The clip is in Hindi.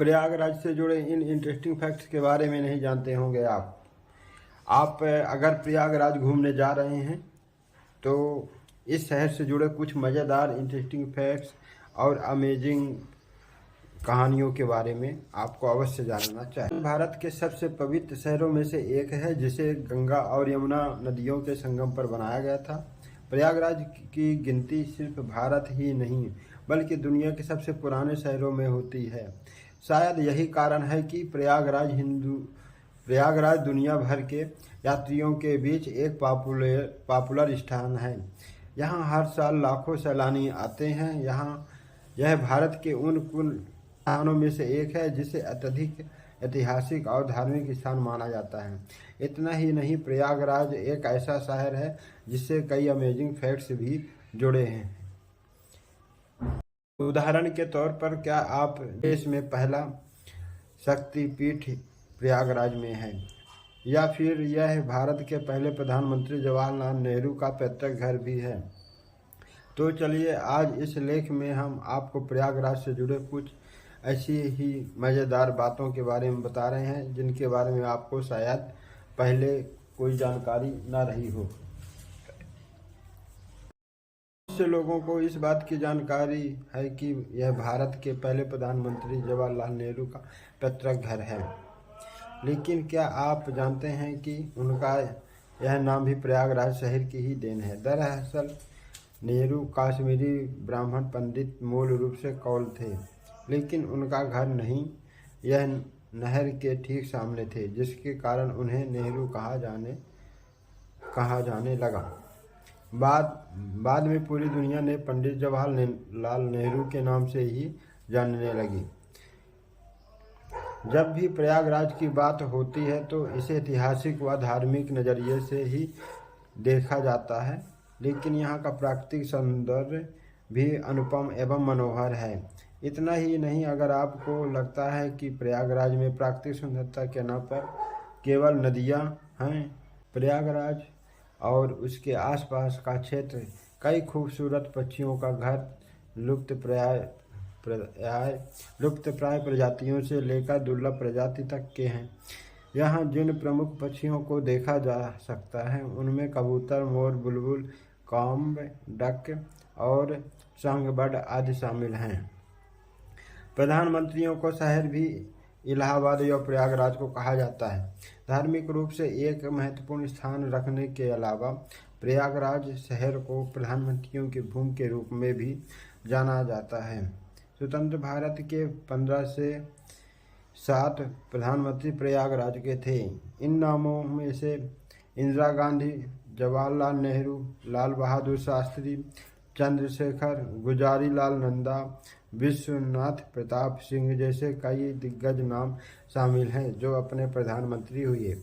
प्रयागराज से जुड़े इन इंटरेस्टिंग फैक्ट्स के बारे में नहीं जानते होंगे आप अगर प्रयागराज घूमने जा रहे हैं तो इस शहर से जुड़े कुछ मज़ेदार इंटरेस्टिंग फैक्ट्स और अमेजिंग कहानियों के बारे में आपको अवश्य जानना चाहिए। भारत के सबसे पवित्र शहरों में से एक है जिसे गंगा और यमुना नदियों के संगम पर बनाया गया था। प्रयागराज की गिनती सिर्फ भारत ही नहीं बल्कि दुनिया के सबसे पुराने शहरों में होती है। शायद यही कारण है कि प्रयागराज दुनिया भर के यात्रियों के बीच एक पॉपुलर स्थान है। यहाँ हर साल लाखों सैलानी आते हैं। यह भारत के उन कुल स्थानों में से एक है जिसे अत्यधिक ऐतिहासिक और धार्मिक स्थान माना जाता है। इतना ही नहीं, प्रयागराज एक ऐसा शहर है जिससे कई अमेजिंग फैक्ट्स भी जुड़े हैं। उदाहरण के तौर पर, क्या आप देश में पहला शक्तिपीठ प्रयागराज में है, या फिर यह भारत के पहले प्रधानमंत्री जवाहरलाल नेहरू का पैतृक घर भी है। तो चलिए, आज इस लेख में हम आपको प्रयागराज से जुड़े कुछ ऐसी ही मज़ेदार बातों के बारे में बता रहे हैं जिनके बारे में आपको शायद पहले कोई जानकारी ना रही हो। बहुत से लोगों को इस बात की जानकारी है कि यह भारत के पहले प्रधानमंत्री जवाहरलाल नेहरू का पैतृक घर है, लेकिन क्या आप जानते हैं कि उनका यह नाम भी प्रयागराज शहर की ही देन है। दरअसल नेहरू कश्मीरी ब्राह्मण पंडित मूल रूप से कौल थे, लेकिन उनका घर नहीं यह नहर के ठीक सामने थे, जिसके कारण उन्हें नेहरू कहा जाने लगा। बाद में पूरी दुनिया ने पंडित जवाहरलाल नेहरू के नाम से ही जानने लगी। जब भी प्रयागराज की बात होती है तो इसे ऐतिहासिक व धार्मिक नज़रिए से ही देखा जाता है, लेकिन यहाँ का प्राकृतिक सौंदर्य भी अनुपम एवं मनोहर है। इतना ही नहीं, अगर आपको लगता है कि प्रयागराज में प्राकृतिक सुंदरता के नाम पर केवल नदियाँ हैं, प्रयागराज और उसके आसपास का क्षेत्र कई खूबसूरत पक्षियों का घर, लुप्तप्राय प्रजातियों से लेकर दुर्लभ प्रजाति तक के हैं। यहाँ जिन प्रमुख पक्षियों को देखा जा सकता है उनमें कबूतर, मोर, बुलबुल, कॉम्ब, डक और सॉन्गबर्ड आदि शामिल हैं। प्रधानमंत्रियों को शहर भी इलाहाबाद या प्रयागराज को कहा जाता है। धार्मिक रूप से एक महत्वपूर्ण स्थान रखने के अलावा प्रयागराज शहर को प्रधानमंत्रियों की भूमि के रूप में भी जाना जाता है। स्वतंत्र भारत के 15 से 7 प्रधानमंत्री प्रयागराज के थे। इन नामों में से इंदिरा गांधी, जवाहरलाल नेहरू, लाल बहादुर शास्त्री, चंद्रशेखर, गुजारीलाल नंदा, विश्वनाथ प्रताप सिंह जैसे कई दिग्गज नाम शामिल हैं जो अपने प्रधानमंत्री हुए।